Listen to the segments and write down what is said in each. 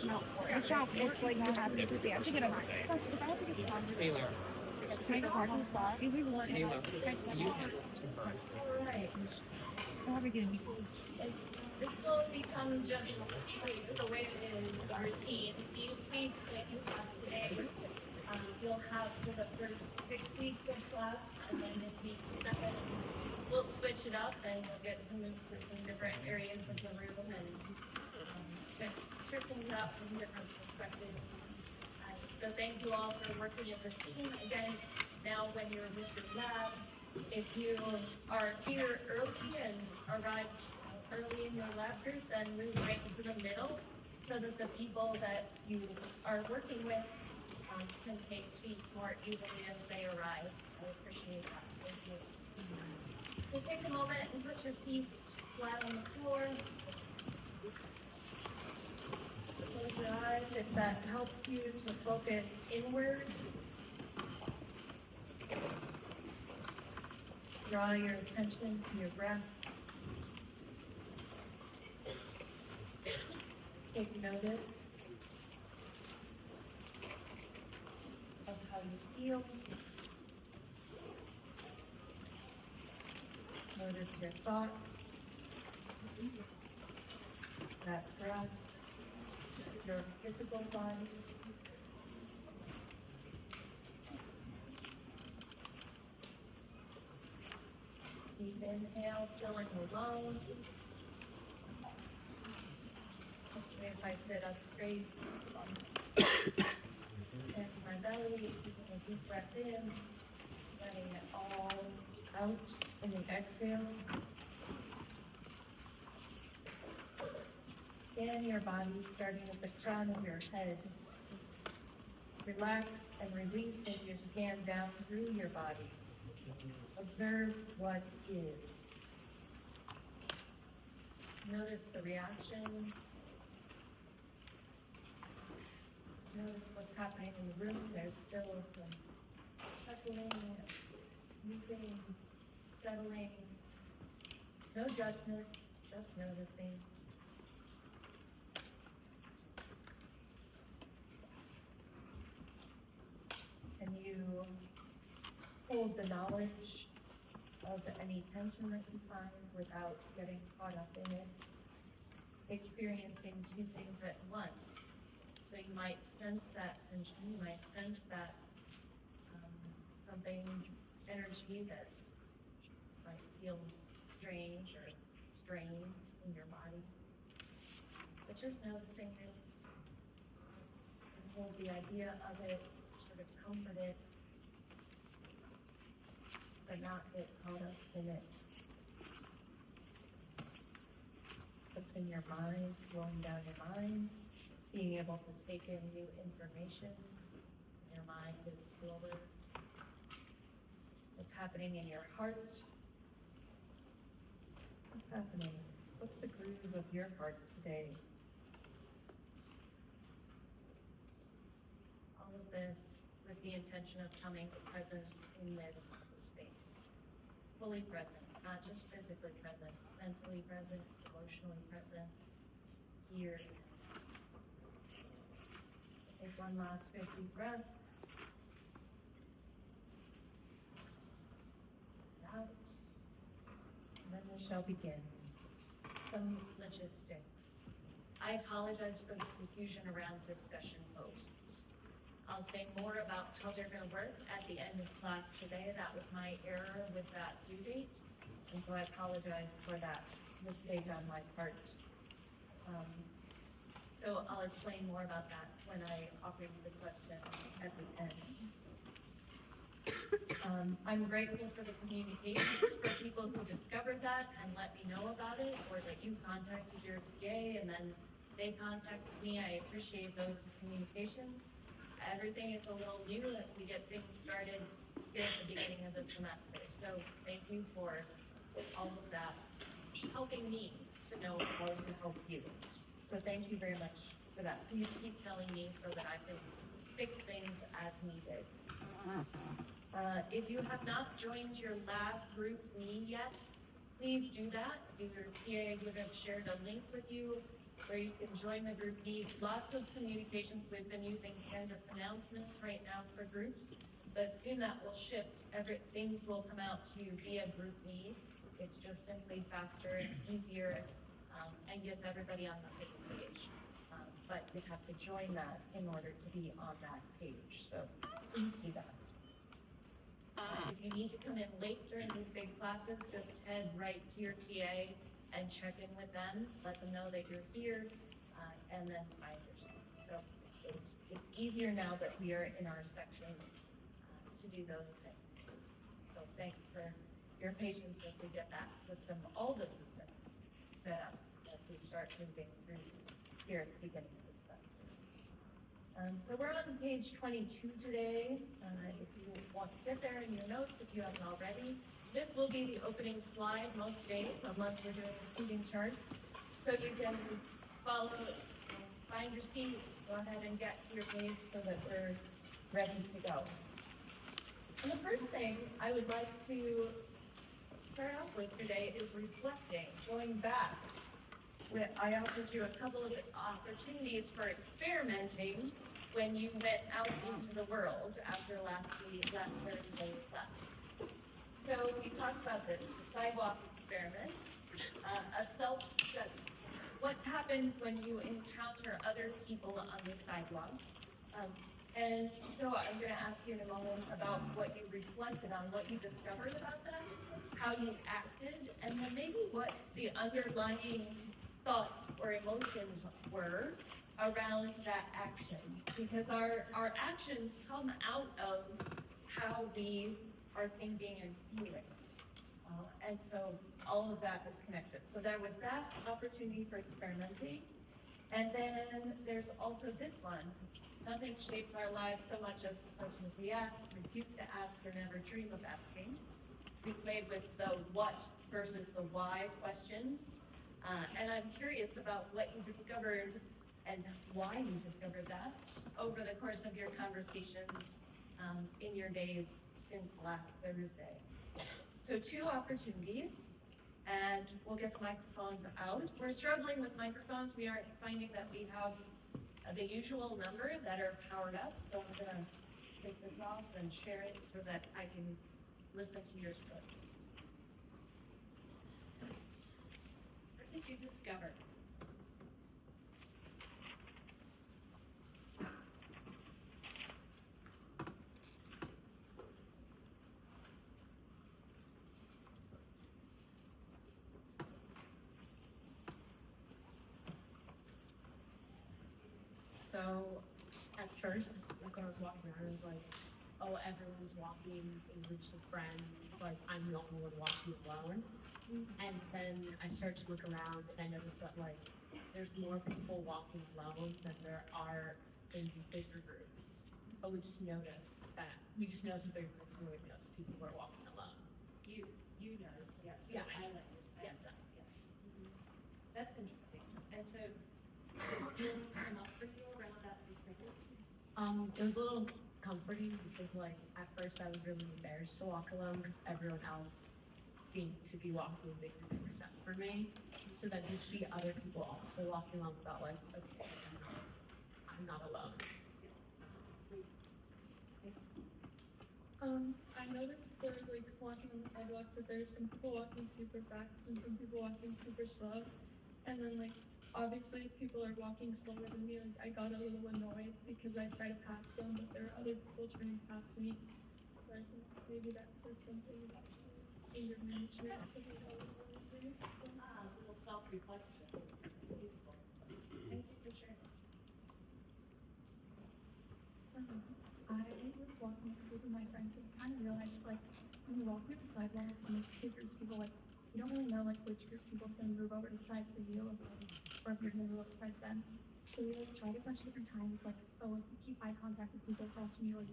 It's not, it's like you have to get a Taylor. can I get parking spot? Taylor, you have this too far. Alright. How are we gonna be? This will become just the way it is, the routine. These weeks that you have today, you'll have for the first 6 weeks of class, and then in week 7, we'll switch it up and we'll get to move to some different areas of the room and check things out from different perspectives. So thank you all for working as a team. Again, now when you're with your lab, if you are here early and arrive early in your lab group, then move right into the middle so that the people that you are working with can take seats more easily as they arrive. I appreciate that. Thank you. So take a moment and put your feet flat on the floor. Close your eyes if that helps you to focus inward. Draw your attention to your breath. Take notice of how you feel. Notice your thoughts, that breath, your physical body. Deep inhale, filling the lungs. If I sit up straight, and my belly, keeping a deep breath in, letting it all out in the exhale. Scan your body, starting at the crown of your head. Relax and release as you scan down through your body. Observe what is. Notice the reactions. Notice what's happening in the room. There's still some chuckling, sleeping, settling. No judgment, just noticing. Can you hold the knowledge of any tension that you find without getting caught up in it? Experiencing two things at once. So you might sense that tension, you might sense that something, energy that's might feel strange or strained in your body. But just noticing it and hold the idea of it, sort of comfort it, but not get caught up in it. What's in your mind, slowing down your mind. Being able to take in new information. Your mind is slower. What's happening in your heart? What's happening? What's the groove of your heart today? All of this with the intention of coming to presence in this space. Fully present, not just physically present, mentally present, emotionally present, here. Take one last 50 breath. Out. And then we shall begin. Some logistics. I apologize for the confusion around discussion posts. I'll say more about how they're going to work at the end of class today. That was my error with that due date. And so I apologize for that mistake on my part. So I'll explain more about that when I offer you the question at the end. I'm grateful for the communications for people who discovered that and let me know about it, or that you contacted your TA and then they contacted me. I appreciate those communications. Everything is a little new as we get things started here at the beginning of the semester. So thank you for all of that, helping me to know how to help you. So thank you very much for that. Please keep telling me so that I can fix things as needed. If you have not joined your lab group me yet, please do that. Your TA would have shared a link with you. where you can join the group meet. Lots of communications. We've been using Canvas announcements right now for groups, but soon that will shift. Things will come out to be a group meet. It's just simply faster and easier, and gets everybody on the same page. But you have to join that in order to be on that page. So please do that. If you need to come in late during these big classes, just head right to your TA and check in with them, let them know that you're here, and then find your seat. So it's easier now that we are in our sections to do those things. So thanks for your patience as we get that system, all the systems set up as we start moving through here at the beginning of this semester. So we're on page 22 today. If you want to get there in your notes, if you haven't already, this will be the opening slide most days, unless we're doing a seating chart. So you can follow, find your seat, go ahead and get to your page so that we're ready to go. And the first thing I would like to start off with today is reflecting, going back. I offered you a couple of opportunities for experimenting when you went out into the world after last Thursday's class. So we talked about this, the sidewalk experiment, a self-study. What happens when you encounter other people on the sidewalk? And so I'm going to ask you in a moment about what you reflected on, what you discovered about them, how you acted, and then maybe what the underlying thoughts or emotions were around that action. Because our actions come out of how we are thinking and feeling. And so all of that is connected. So there was that opportunity for experimenting. And then there's also this one. Nothing shapes our lives so much as the questions we ask, refuse to ask, or never dream of asking. We played with the what versus the why questions. And I'm curious about what you discovered and why you discovered that over the course of your conversations in your days since last Thursday. So 2 opportunities, and we'll get the microphones out. We're struggling with microphones. We aren't finding that we have the usual number that are powered up, so I'm going to take this off and share it so that I can listen to your stories. What did you discover? So at first, like when I was walking around, I was like, oh, everyone's walking in groups of friends. Like I'm the only one walking alone. And then I started to look around and I noticed that like there's more people walking alone than there are in bigger groups. But we just noticed that bigger groups more than most people who are walking alone. You noticed, yes. Yeah, I like it. yes. That's interesting. And so, did feelings come up for you around that perspective? It was a little comforting because like at first I was really embarrassed to walk alone because everyone else seemed to be walking a big group except for me. So then to see other people also walking alone felt like, okay, I'm not alone. I noticed there was like walking on the sidewalk that there's some people walking super fast and some people walking super slow. And then like obviously if people are walking slower than me, like I got a little annoyed because I try to pass them, but there are other people turning past me. So I think maybe that says something about anger management. A little self-reflection. Beautiful. Thank you for sharing. I was walking with my friends and kind of realized like when you walk through the sidewalk and there's two groups of people, like you don't really know like which group of people is going to move over to the side for you or if you're going to move over beside them. So we like tried a bunch of different times, like, oh, if you keep eye contact with people across from you, are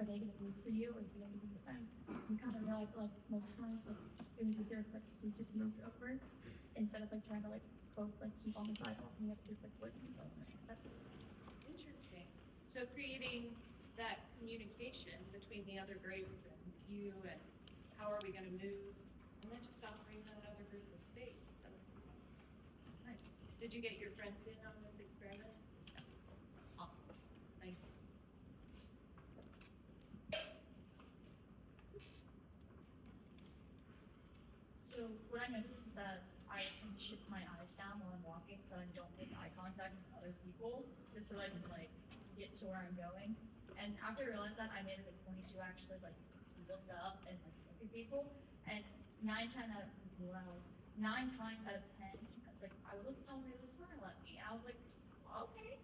they going to move for you or are you going to move with them? You kind of realized like most times like it was easier if like we just moved over instead of like trying to like both like keep on the sidewalk and the other group like would move over. Interesting. So creating that communication between the other group and you and how are we going to move, and then just offering that other group of space. So, nice. Did you get your friends in on this experiment? Awesome. Thank you. So what I noticed is that I can shift my eyes down while I'm walking so I don't make eye contact with other people, just so I can like get to where I'm going. And after I realized that, I made it a point to actually like look up and like look at people. And 9 times out of 10, I was like, I would look at someone who would smile at me. I was like, okay,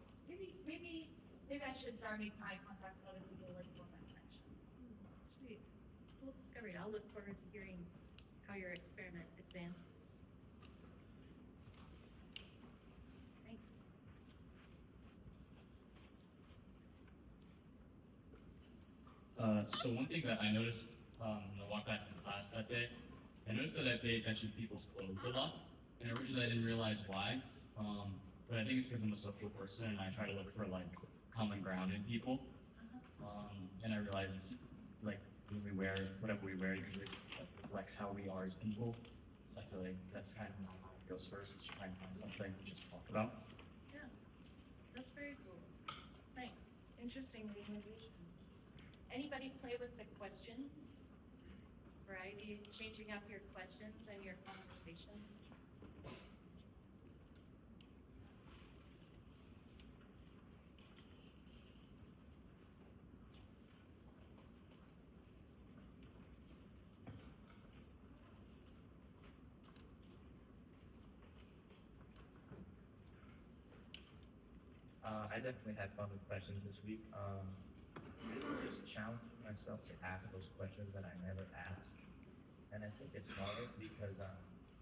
maybe I should start making eye contact with other people like more that connection. Sweet. Cool discovery. I'll look forward to hearing how your experiment advances. Thanks. So one thing that I noticed when I walked back to class that day, I noticed that I pay attention to people's clothes a lot. And originally I didn't realize why. But I think it's because I'm a social person and I try to look for like common ground in people. And I realize it's like when we wear whatever we wear usually like, reflects how we are as people. So I feel like that's kind of how it goes first, is trying to find something to just talk about. Yeah, that's very cool. Thanks. Interesting realization. Anybody play with the questions? Variety, changing up your questions and your conversation? I definitely had fun with questions this week. Just challenging myself to ask those questions that I never ask. And I think it's hard because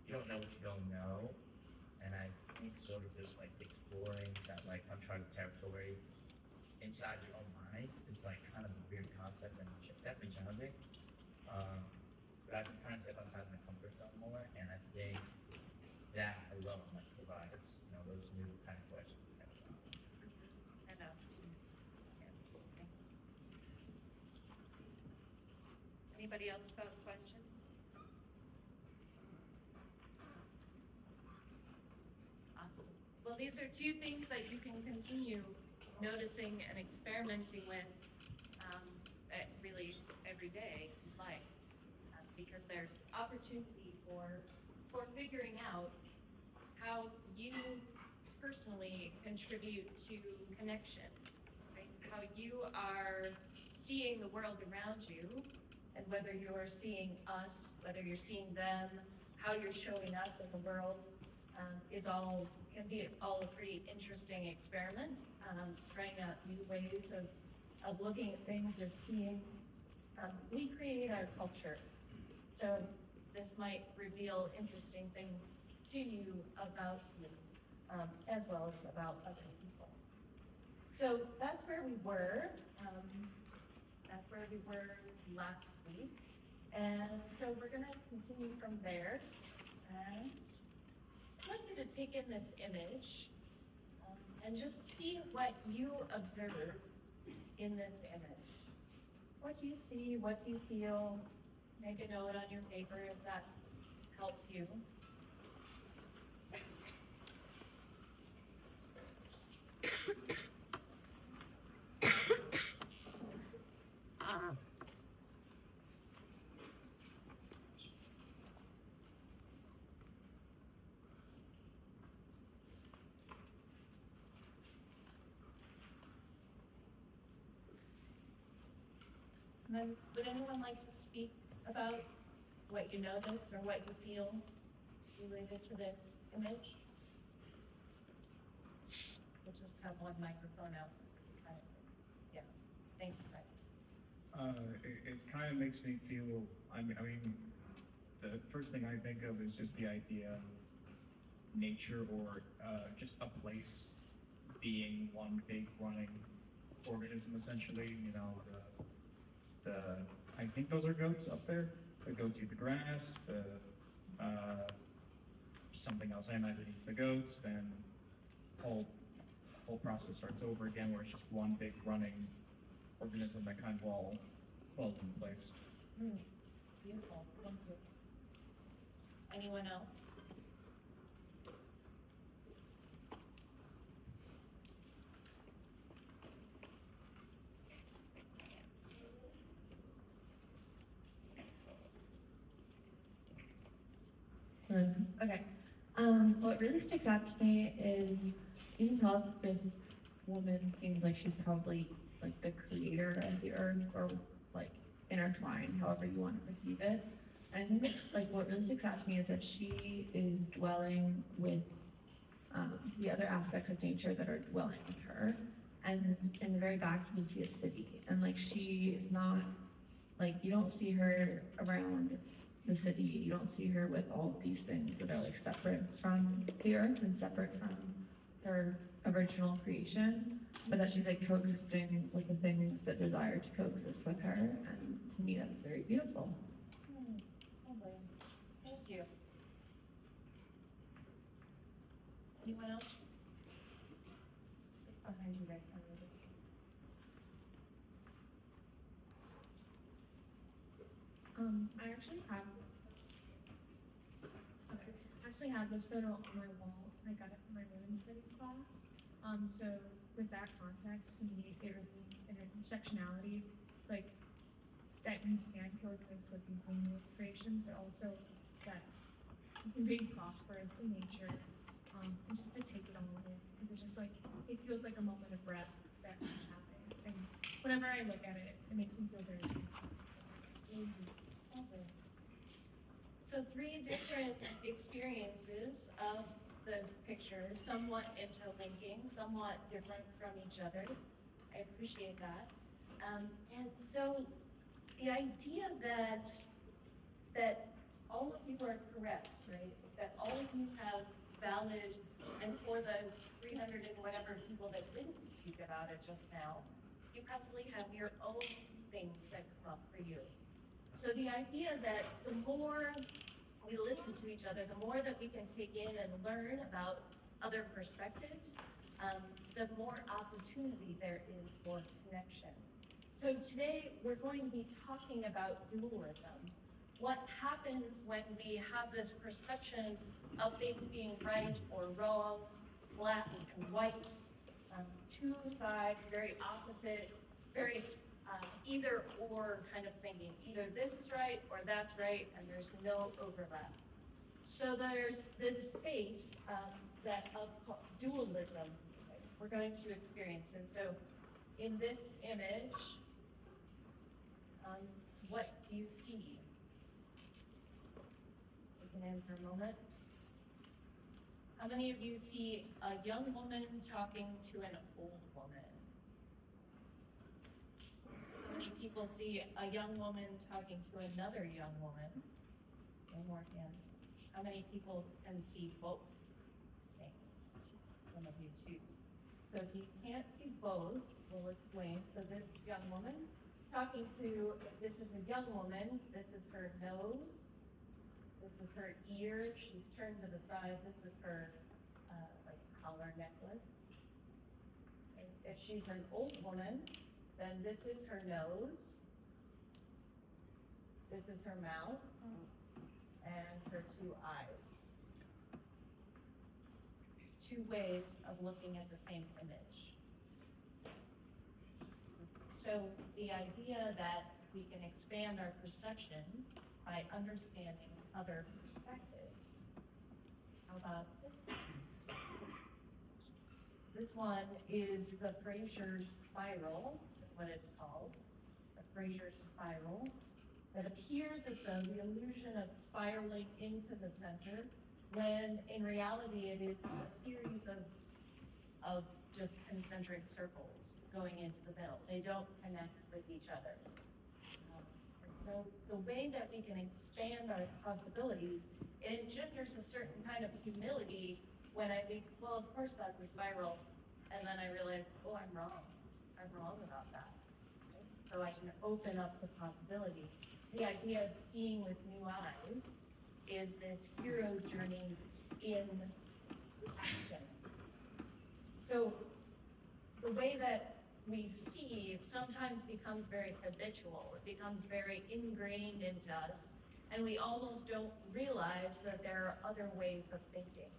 you don't know what you don't know. And I think sort of just like exploring that like uncharted territory inside your own mind is like kind of a weird concept and definitely challenging. But I've been trying to step outside my comfort zone more, and I think that alone like provides, those new kind of questions. I know. Anybody else about questions? Awesome. Well, these are two things that you can continue noticing and experimenting with really every day in life, because there's opportunity for figuring out how you personally contribute to connection, right? How you are seeing the world around you, and whether you're seeing us, whether you're seeing them, how you're showing up in the world, can be all a pretty interesting experiment, trying out new ways of looking at things, of seeing. We create our culture, so this might reveal interesting things to you about you, as well as about other people. So that's where we were. Last week. And so we're going to continue from there. And I'd like you to take in this image and just see what you observe in this image. What do you see? What do you feel? Make a note on your paper if that helps you. And then, would anyone like to speak about what you notice or what you feel related to this image? We'll just have one microphone out. Yeah, thank you, Fred. It kind of makes me feel, I mean, the first thing I think of is just the idea of nature or just a place being one big running organism, essentially. I think those are goats up there. The goats eat the grass, something else I imagine eats the goats, then whole process starts over again where it's just one big running organism that kind of all falls into place. Beautiful, thank you. Anyone else? really sticks out to me is you can tell this woman seems like she's probably like the creator of the earth or like intertwined, however you want to perceive it. And I think that, like what really sticks out to me is that she is dwelling with the other aspects of nature that are dwelling with her. And in the very back, you can see a city, and like she is not like you don't see her around the city. You don't see her with all of these things that are like separate from the earth and separate from her original creation, but that she's like coexisting with the things that desire to coexist with her. And to me, that's very beautiful. Lovely. Thank you. Anyone else? It's behind you right now. I actually have this photo on my wall. I got it from my women's studies class. So with that context, to me, it reveals intersectionality, like that you can coexist with these new creations, but also that you can be prosperous in nature, and just to take it all in. It's just like, it feels like a moment of breath that is happening. And whenever I look at it, it makes me feel very So 3 different experiences of the picture, somewhat interlinking, somewhat different from each other. I appreciate that. And so the idea that all of you are correct, right? That all of you have valid, and for the 300 and whatever people that didn't speak about it just now, you probably have your own things that come up for you. So the idea that the more we listen to each other, the more that we can take in and learn about other perspectives, the more opportunity there is for connection. So today we're going to be talking about dualism. What happens when we have this perception of things being right or wrong, black and white, two sides, very opposite, very either or kind of thinking. Either this is right or that's right, and there's no overlap. So there's this space that of dualism we're going to experience. And so in this image, what do you see? We can end for a moment. How many of you see a young woman talking to an old woman? How many people see a young woman talking to another young woman? No more hands. How many people can see both things? Some of you too. So if you can't see both, we'll explain. So this young woman talking to, this is a young woman, this is her nose, this is her ear, she's turned to the side, this is her like collar necklace. And if she's an old woman, then this is her nose, this is her mouth, and her 2 eyes. 2 ways of looking at the same image. So the idea that we can expand our perception by understanding other perspectives. How about this? This one is the Fraser's spiral, is what it's called. The Fraser's spiral. That appears as though the illusion of spiraling into the center, when in reality it is a series of just concentric circles going into the middle. They don't connect with each other. So the way that we can expand our possibilities, it engenders a certain kind of humility when I think, well, of course that's a spiral, and then I realize, oh, I'm wrong. I'm wrong about that. Okay? So I can open up the possibility. The idea of seeing with new eyes is this hero's journey in action. So the way that we see sometimes becomes very habitual. It becomes very ingrained into us, and we almost don't realize that there are other ways of thinking.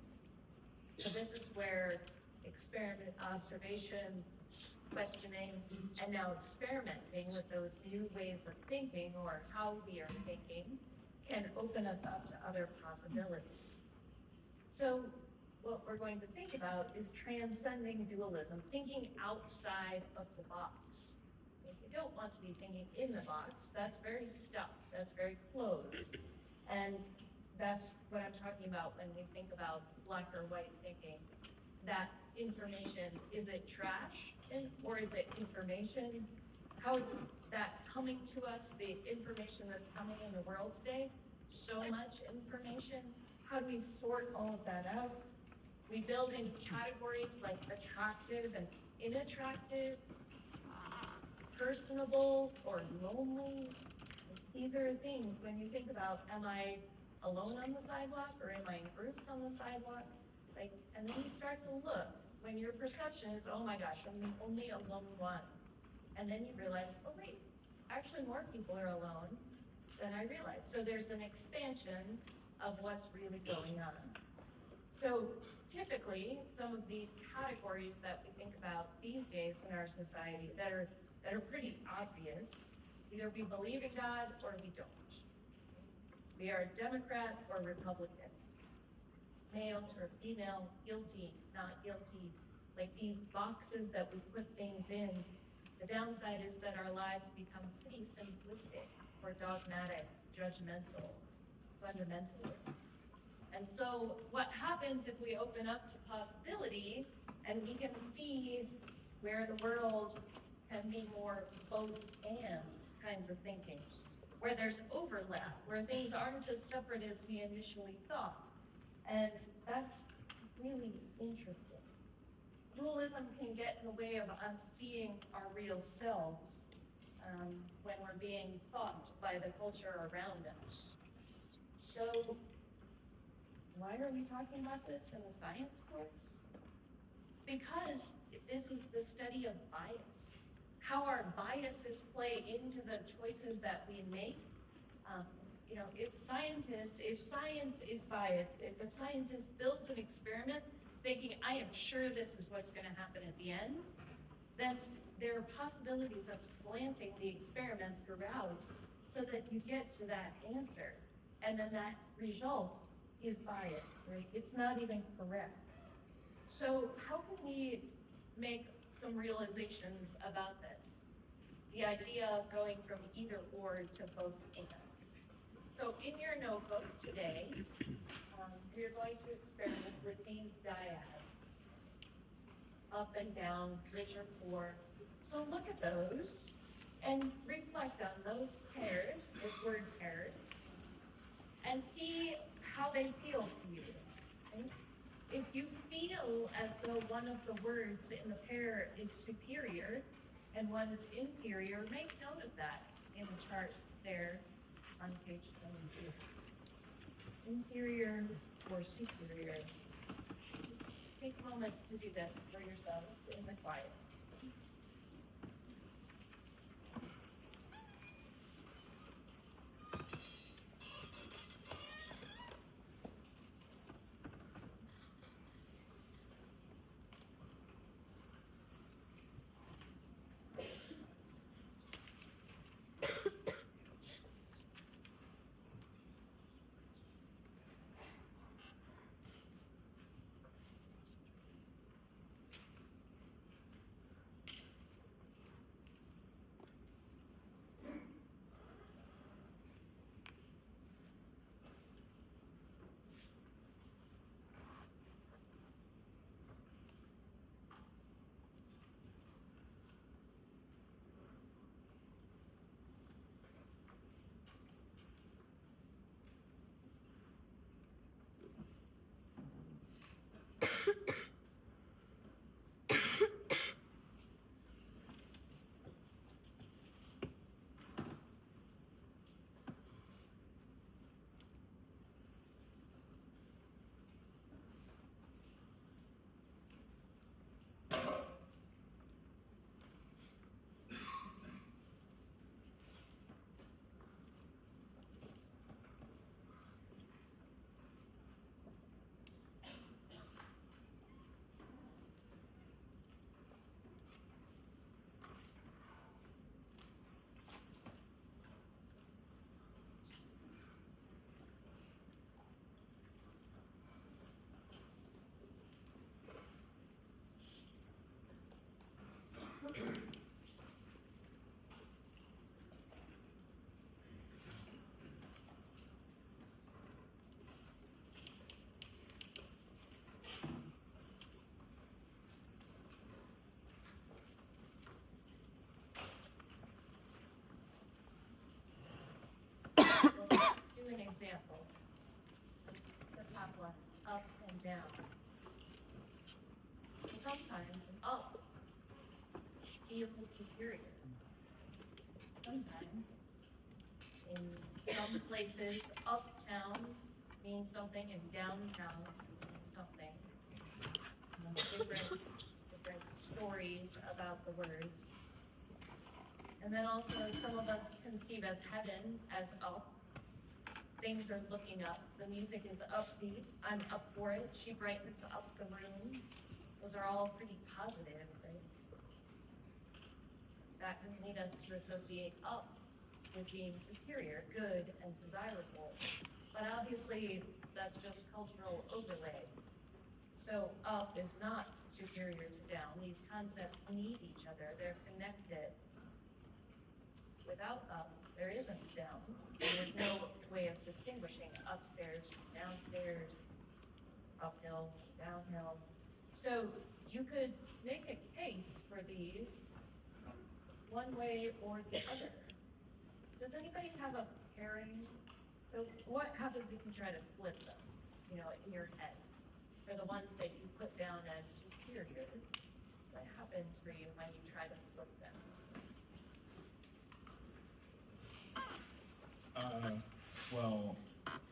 So this is where experiment, observation, questioning, and now experimenting with those new ways of thinking, or how we are thinking, can open us up to other possibilities. So what we're going to think about is transcending dualism, thinking outside of the box. You don't want to be thinking in the box. That's very stuck. That's very closed. And that's what I'm talking about when we think about black or white thinking. That information, is it trash or is it information? How is that coming to us, the information that's coming in the world today? So much information. How do we sort all of that out? We build in categories like attractive and unattractive, personable or lonely. These are things when you think about, am I alone on the sidewalk or am I in groups on the sidewalk? Like, and then you start to look when your perception is, oh my gosh, I'm the only alone one. And then you realize, oh wait, actually more people are alone than I realized. So there's an expansion of what's really going on. So typically, some of these categories that we think about these days in our society that are pretty obvious, either we believe in God or we don't. We are Democrat or Republican, male or female, guilty, not guilty, like these boxes that we put things in. The downside is that our lives become pretty simplistic or dogmatic, judgmental, fundamentalist. And so what happens if we open up to possibility and we can see where the world can be more both and kinds of thinking, where there's overlap, where things aren't as separate as we initially thought. And that's really interesting. Dualism can get in the way of us seeing our real selves when we're being thought by the culture around us. So why are we talking about this in the science course? Because this is the study of bias. How our biases play into the choices that we make. If science is biased, if a scientist builds an experiment thinking, I am sure this is what's going to happen at the end, then there are possibilities of slanting the experiment throughout so that you get to that answer. And then that result is biased, right? It's not even correct. So how can we make some realizations about this? The idea of going from either or to both and. So in your notebook today, we're going to experiment with these dyads. Up and down, bridge or four. So look at those and reflect on those pairs, those word pairs, and see how they feel to you. Okay? If you feel as though one of the words in the pair is superior and one is inferior, make note of that in the chart there on page 22. Inferior or superior. Take a moment to do this for yourselves in the quiet. Do an example. The top one, up and down. Sometimes an up feels superior. Sometimes, in some places, uptown means something and downtown means something. Different stories about the words. And then also some of us conceive as heaven as up. Things are looking up. The music is upbeat. I'm up for it. She brightens up the room. Those are all pretty positive, right? That can lead us to associate up with being superior, good, and desirable. But obviously, that's just cultural overlay. So up is not superior to down. These concepts need each other. They're connected. Without up, there isn't down. And there's no way of distinguishing upstairs from downstairs, uphill, downhill. So you could make a case for these one way or the other. Does anybody have a pairing? So what happens if you try to flip them, in your head? For the ones that you put down as superior, what happens for you when you try to flip them? Well,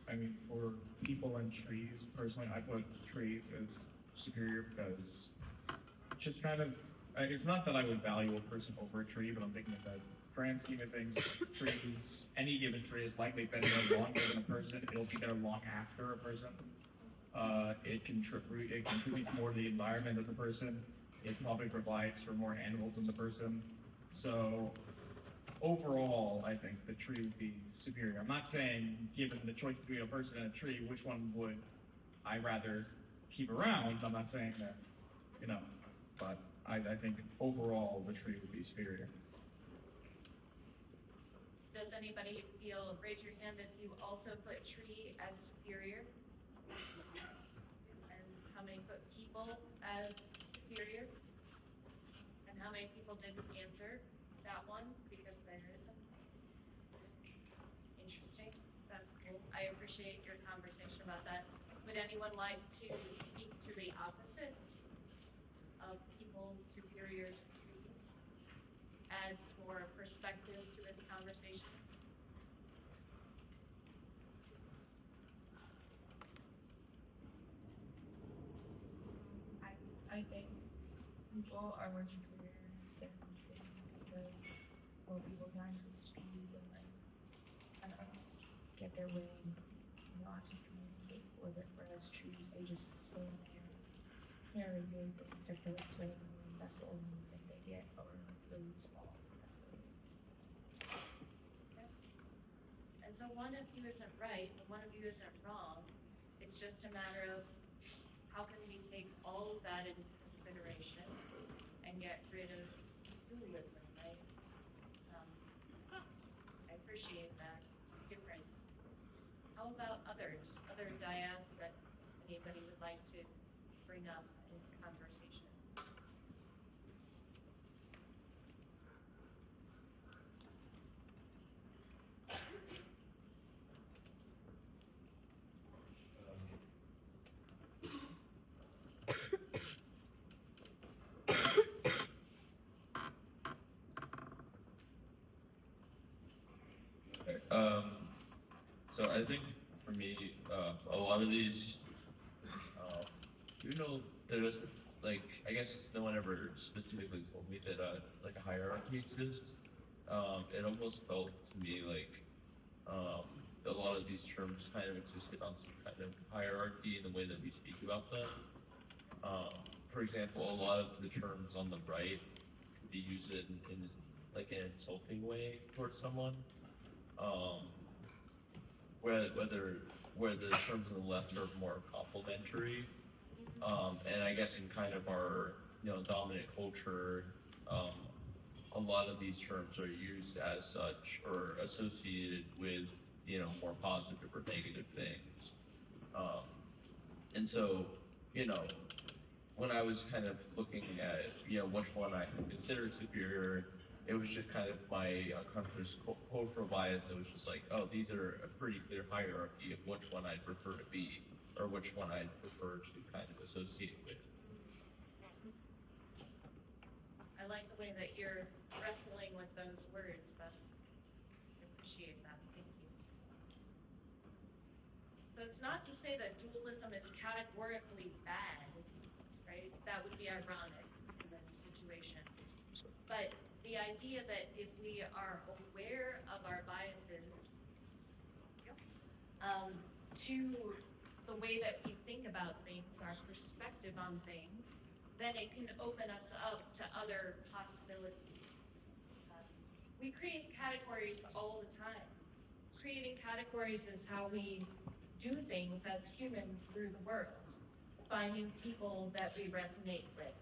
I mean, for people and trees, personally, I put trees as superior because just kind of, it's not that I would value a person over a tree, but I'm thinking of the grand scheme of things, trees, any given tree is likely better longer than a person. It'll be there long after a person. It contributes more to the environment of the person. It probably provides for more animals than the person. So overall, I think the tree would be superior. I'm not saying, given the choice between a person and a tree, which one would I rather keep around. I'm not saying that, but I think overall the tree would be superior. Does anybody raise your hand if you also put tree as superior? And how many put people as superior? And how many people didn't answer that one because there isn't? Interesting. That's cool. I appreciate your conversation about that. Would anyone like to speak to the opposite of people superior to trees? Adds more perspective to this conversation. I think people are more superior than trees because people can actually speed and I don't know, get their way and actually communicate with it, whereas trees, they just stand there, can't really do anything except for swing, and that's the only thing they get, or really small. And so one of you isn't right, and one of you isn't wrong. It's just a matter of how can we take all of that into consideration and get rid of dualism, right? I appreciate that. It's different. How about others? Other dyads that anybody would like to bring up in conversation? So I think for me, a lot of these, there's I guess no one ever specifically told me that like a hierarchy exists. It almost felt to me like a lot of these terms kind of existed on some kind of hierarchy in the way that we speak about them. For example, a lot of the terms on the right could be used in like an insulting way towards someone. Where the terms on the left are more complimentary, and I guess in kind of our dominant culture, a lot of these terms are used as such or associated with, more positive or negative things. Um, and so, you know, when I was kind of looking at, which one I considered superior, it was just kind of my unconscious cultural bias that was just like, oh, these are a pretty clear hierarchy of which one I'd prefer to be, or which one I'd prefer to kind of associate with. I like the way that you're wrestling with those words. I appreciate that. Thank you. So it's not to say that dualism is categorically bad, right? That would be ironic in this situation. But the idea that if we are aware of our biases, to the way that we think about things, our perspective on things, then it can open us up to other possibilities. We create categories all the time. Creating categories is how we do things as humans through the world. Finding people that we resonate with,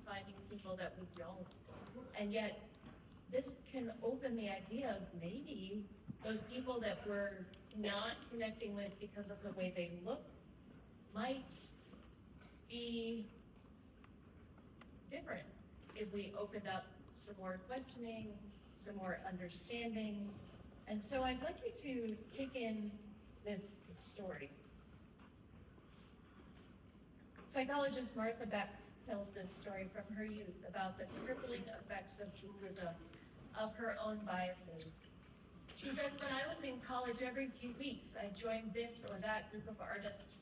finding people that we don't. And yet, this can open the idea of maybe those people that we're not connecting with because of the way they look might be different if we opened up some more questioning, some more understanding. And so I'd like you to kick in this story. Psychologist Martha Beck tells this story from her youth about the crippling effects of dualism, of her own biases. She says, when I was in college, every few weeks I'd join this or that group of artists,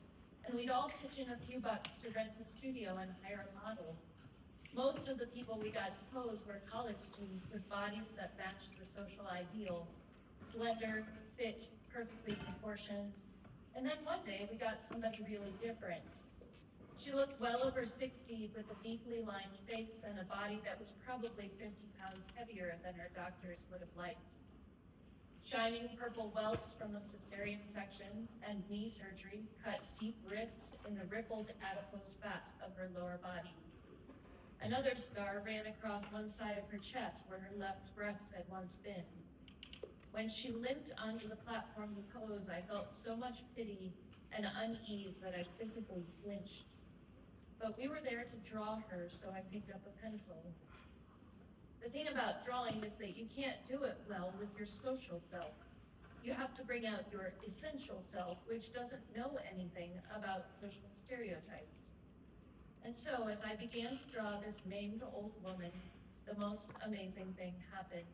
and we'd all pitch in a few bucks to rent a studio and hire a model. Most of the people we got to pose were college students with bodies that matched the social ideal, slender, fit, perfectly proportioned. And then one day we got somebody really different. She looked well over 60 with a deeply lined face and a body that was probably 50 pounds heavier than her doctors would have liked. Shining purple welts from a cesarean section and knee surgery cut deep rifts in the rippled adipose fat of her lower body. Another scar ran across one side of her chest where her left breast had once been. When she limped onto the platform to pose, I felt so much pity and unease that I physically flinched. But we were there to draw her, so I picked up a pencil. The thing about drawing is that you can't do it well with your social self. You have to bring out your essential self, which doesn't know anything about social stereotypes. And so, as I began to draw this maimed old woman, the most amazing thing happened.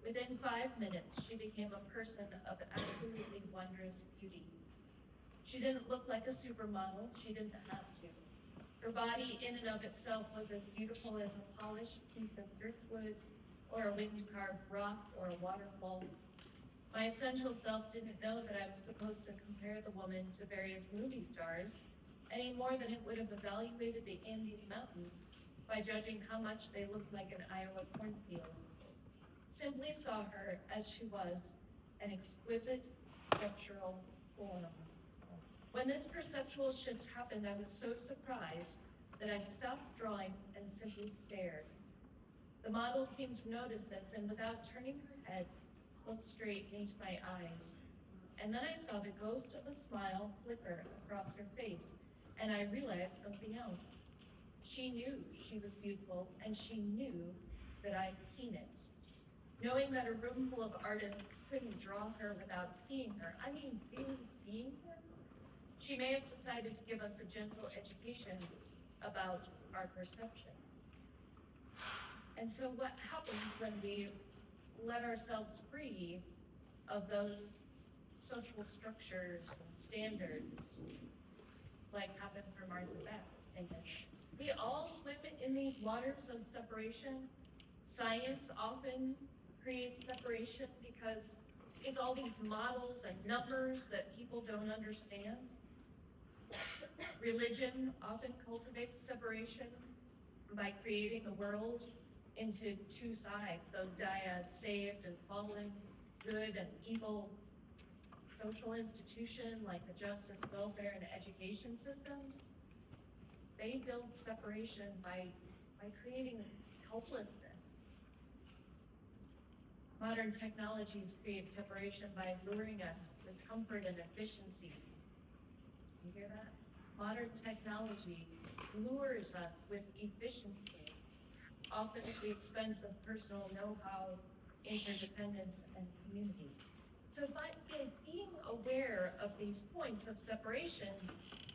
Within 5 minutes, she became a person of absolutely wondrous beauty. She didn't look like a supermodel, she didn't have to. Her body in and of itself was as beautiful as a polished piece of driftwood, or a wind-carved rock, or a waterfall. My essential self didn't know that I was supposed to compare the woman to various movie stars, any more than it would have evaluated the Andes Mountains by judging how much they looked like an Iowa cornfield. Simply saw her as she was, an exquisite sculptural form. When this perceptual shift happened, I was so surprised that I stopped drawing and simply stared. The model seemed to notice this and without turning her head, looked straight into my eyes. And then I saw the ghost of a smile flicker across her face, and I realized something else. She knew she was beautiful, and she knew that I'd seen it. Knowing that a room full of artists couldn't draw her without seeing her, I mean really seeing her, she may have decided to give us a gentle education about our perceptions. And so what happens when we let ourselves free of those social structures and standards, like happened for Martha Beck? And we all swim in these waters of separation. Science often creates separation because it's all these models and numbers that people don't understand. Religion often cultivates separation by creating the world into two sides, those dyads, saved and fallen, good and evil. Social institutions like the justice, welfare, and education systems, they build separation by creating helplessness. Modern technologies create separation by luring us with comfort and efficiency. You hear that? Modern technology lures us with efficiency, often at the expense of personal know-how, interdependence, and community. So by being aware of these points of separation,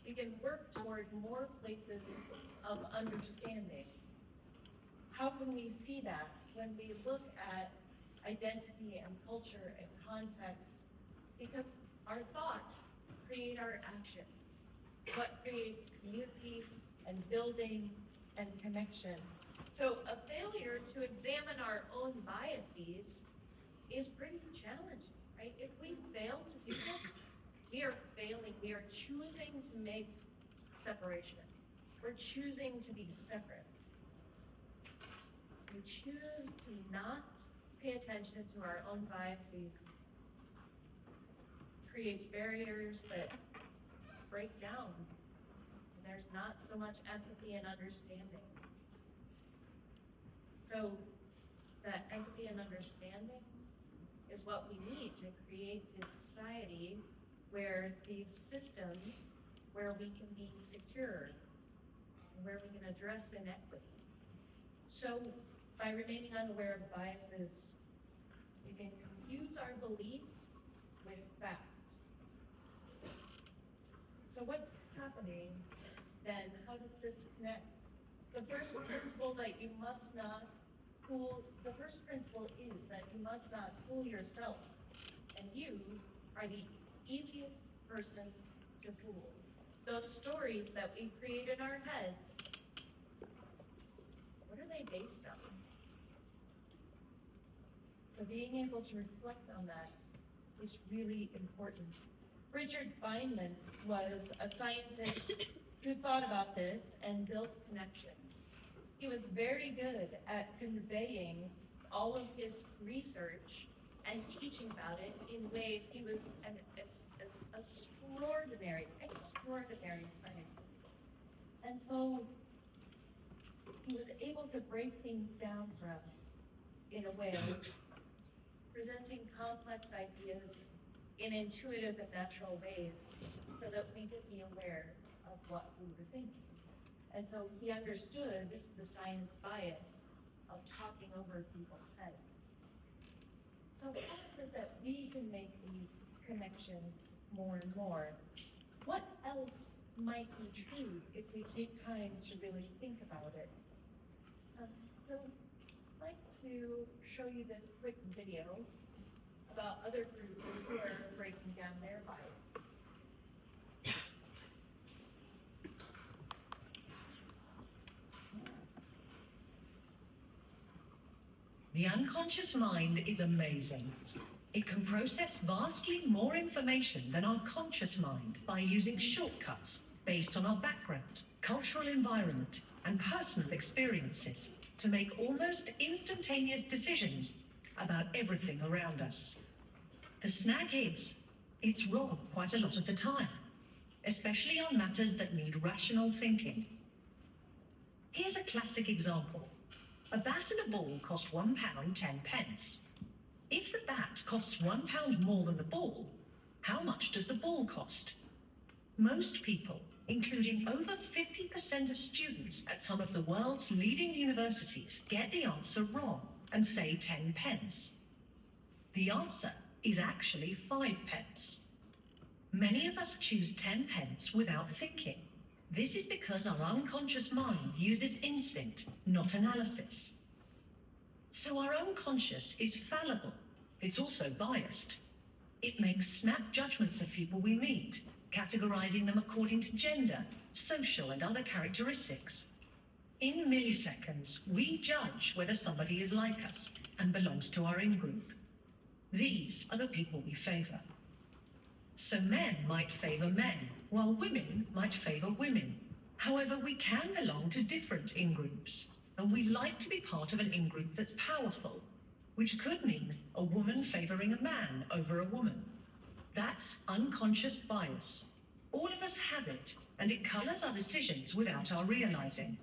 we can work toward more places of understanding. How can we see that? When we look at identity and culture and context, because our thoughts create our actions. What creates community and building and connection. So a failure to examine our own biases is pretty challenging, right? If we fail to do this, we are failing. We are choosing to make separation. We're choosing to be separate. We choose to not pay attention to our own biases. Creates barriers that break down. There's not so much empathy and understanding. So that empathy and understanding is what we need to create this society where these systems, where we can be secure, where we can address inequity. So by remaining unaware of biases, we can confuse our beliefs with facts. So what's happening then? How does this connect? The first principle that you must not fool, the first principle is that you must not fool yourself. And you are the easiest person to fool. Those stories that we create in our heads, what are they based on? So being able to reflect on that is really important. Richard Feynman was a scientist who thought about this and built connections. He was very good at conveying all of his research and teaching about it in ways. He was an extraordinary scientist. And so he was able to break things down for us in a way, presenting complex ideas in intuitive and natural ways so that we could be aware of what we were thinking. And so he understood the science bias of talking over people's heads. So how is it that we can make these connections more and more? What else might be true if we take time to really think about it? So I'd like to show you this quick video about other groups who are breaking down their bias. The unconscious mind is amazing. It can process vastly more information than our conscious mind by using shortcuts based on our background, cultural environment, and personal experiences to make almost instantaneous decisions about everything around us. The snag is, it's wrong quite a lot of the time, especially on matters that need rational thinking. Here's a classic example. A bat and a ball cost £1.10. If the bat costs £1 more than the ball, how much does the ball cost? Most people, including over 50% of students at some of the world's leading universities, get the answer wrong and say 10p. The answer is actually 5p. Many of us choose 10p without thinking. This is because our unconscious mind uses instinct, not analysis. So our unconscious is fallible. It's also biased. It makes snap judgments of people we meet, categorizing them according to gender, social, and other characteristics. In milliseconds, we judge whether somebody is like us and belongs to our in-group. These are the people we favor. So men might favor men, while women might favor women. However, we can belong to different in-groups, and we like to be part of an in-group that's powerful, which could mean a woman favoring a man over a woman. That's unconscious bias. All of us have it, and it colors our decisions without our realizing.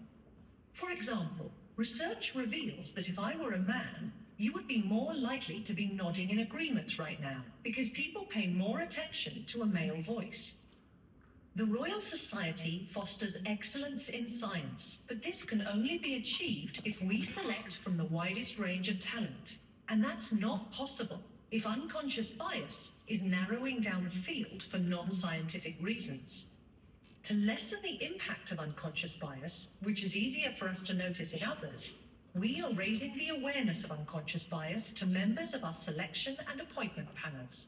For example, Research reveals that if I were a man, you would be more likely to be nodding in agreement right now, because people pay more attention to a male voice. The Royal Society fosters excellence in science, but this can only be achieved if we select from the widest range of talent. And that's not possible if unconscious bias is narrowing down the field for non-scientific reasons. To lessen the impact of unconscious bias, which is easier for us to notice in others, we are raising the awareness of unconscious bias to members of our selection and appointment panels.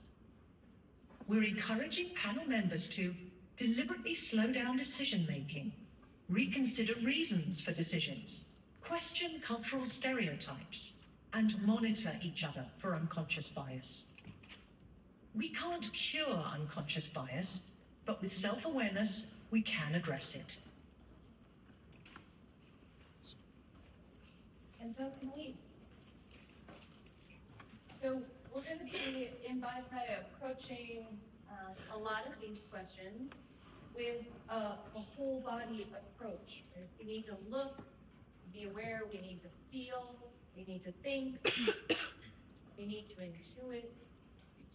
We're encouraging panel members to deliberately slow down decision-making, reconsider reasons for decisions, question cultural stereotypes, and monitor each other for unconscious bias. We can't cure unconscious bias, but with self-awareness, we can address it. And so can we. So we're going to be in Biosci approaching a lot of these questions with a whole body approach. We need to look, be aware, we need to feel, we need to think, we need to intuit.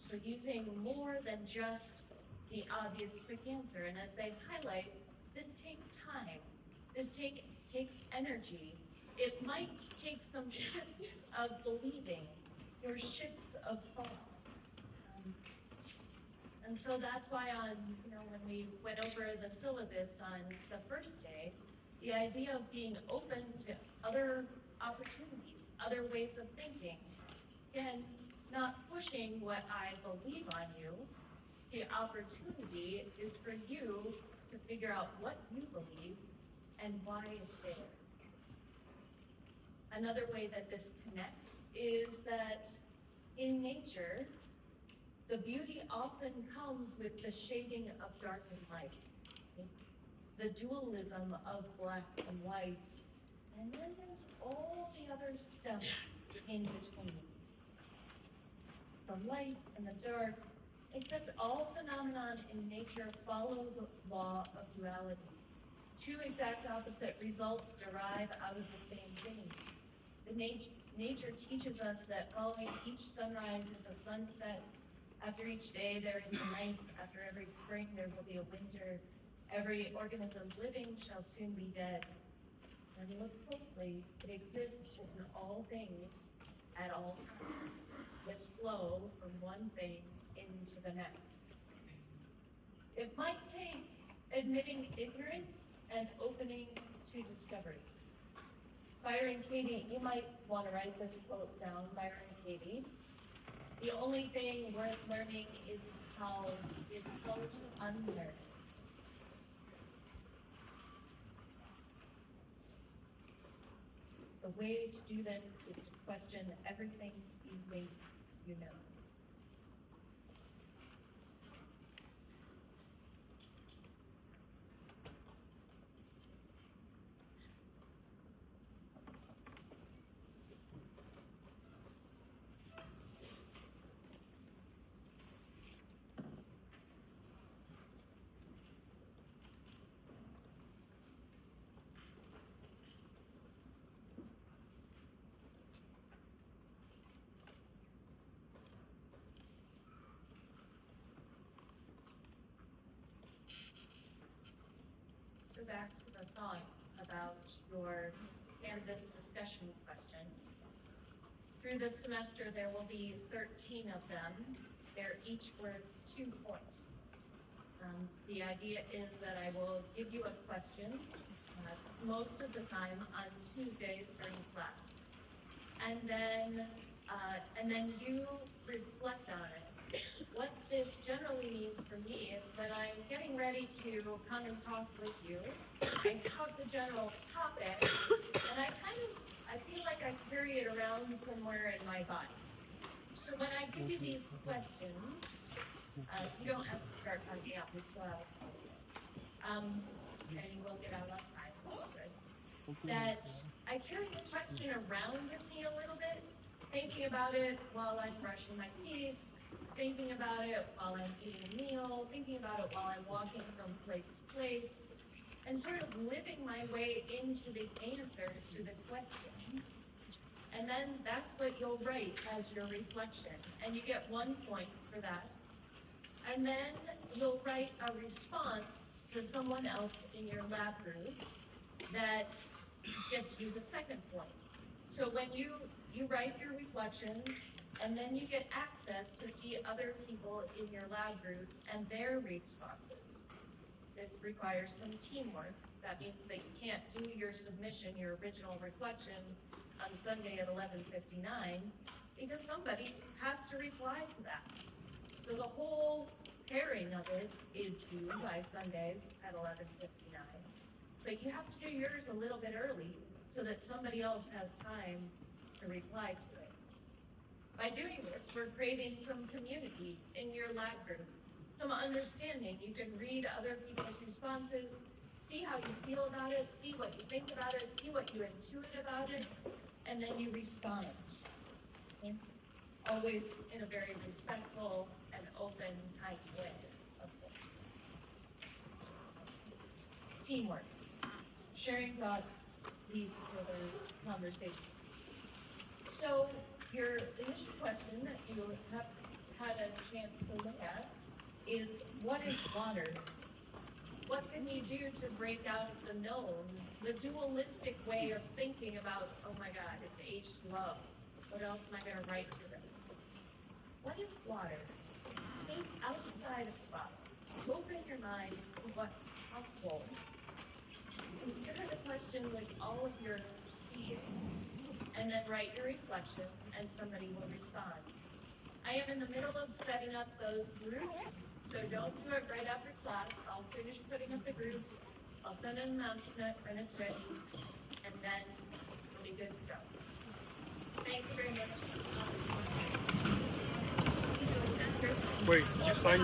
So using more than just the obvious quick answer. And as they highlight, this takes time. This takes energy. It might take some shifts of believing or shifts of thought. And so that's why when we went over the syllabus on the first day, the idea of being open to other opportunities, other ways of thinking, and not pushing what I believe on you. The opportunity is for you to figure out what you believe and why it's there. Another way that this connects is that in nature, the beauty often comes with the shading of dark and light, the dualism of black and white, and then there's all the other stuff in between. The light and the dark, except all phenomena in nature follow the law of duality. Two exact opposite results derive out of the same thing. Nature teaches us that following each sunrise is a sunset. After each day there is a night. After every spring there will be a winter. Every organism living shall soon be dead. When you look closely, it exists in all things at all times. This flow from one thing into the next. It might take admitting ignorance and opening to discovery. Byron Katie, you might want to write this quote down, Byron Katie. The only thing worth learning is how to unlearn. The way to do this is to question everything you think you know. So back to the thought about your Canvas discussion questions. Through this semester, there will be 13 of them. They're each worth 2 points. The idea is that I will give you a question most of the time on Tuesdays during class. And then you reflect on it. What this generally means for me is that I'm getting ready to come and talk with you. I have the general topic, and I feel like I carry it around somewhere in my body. So when I give you these questions, you don't have to start typing out this file. And you will get out on time. Good. That I carry the question around with me a little bit, thinking about it while I'm brushing my teeth, thinking about it while I'm eating a meal, thinking about it while I'm walking from place to place. and sort of living my way into the answer to the question. And then that's what you'll write as your reflection. And you get 1 point for that. And then you'll write a response to someone else in your lab group that gets you the second point. So when you write your reflection, and then you get access to see other people in your lab group and their responses. This requires some teamwork. That means that you can't do your submission, your original reflection, on Sunday at 11:59, because somebody has to reply to that. So the whole pairing of it is due by Sundays at 11:59. But you have to do yours a little bit early so that somebody else has time to reply to it. By doing this, we're creating some community in your lab group, some understanding. You can read other people's responses, see how you feel about it, see what you think about it, see what you intuit about it, and then you respond. Okay? Always in a very respectful and open kind of way, of course. Teamwork. Sharing thoughts lead to further conversation. So your initial question that you have had a chance to look at is, what is water? What can you do to break out the known, the dualistic way of thinking about, oh my God, it's H2O. What else am I going to write for this? What is water? Think outside of the box. Open your mind to what's possible. Consider the question with all of your being, and then write your reflection, and somebody will respond. I am in the middle of setting up those groups, so don't do it right after class. I'll finish putting up the groups, I'll send an announcement when it's ready, and then we'll be good to go. Thank you very much. Wait, you sign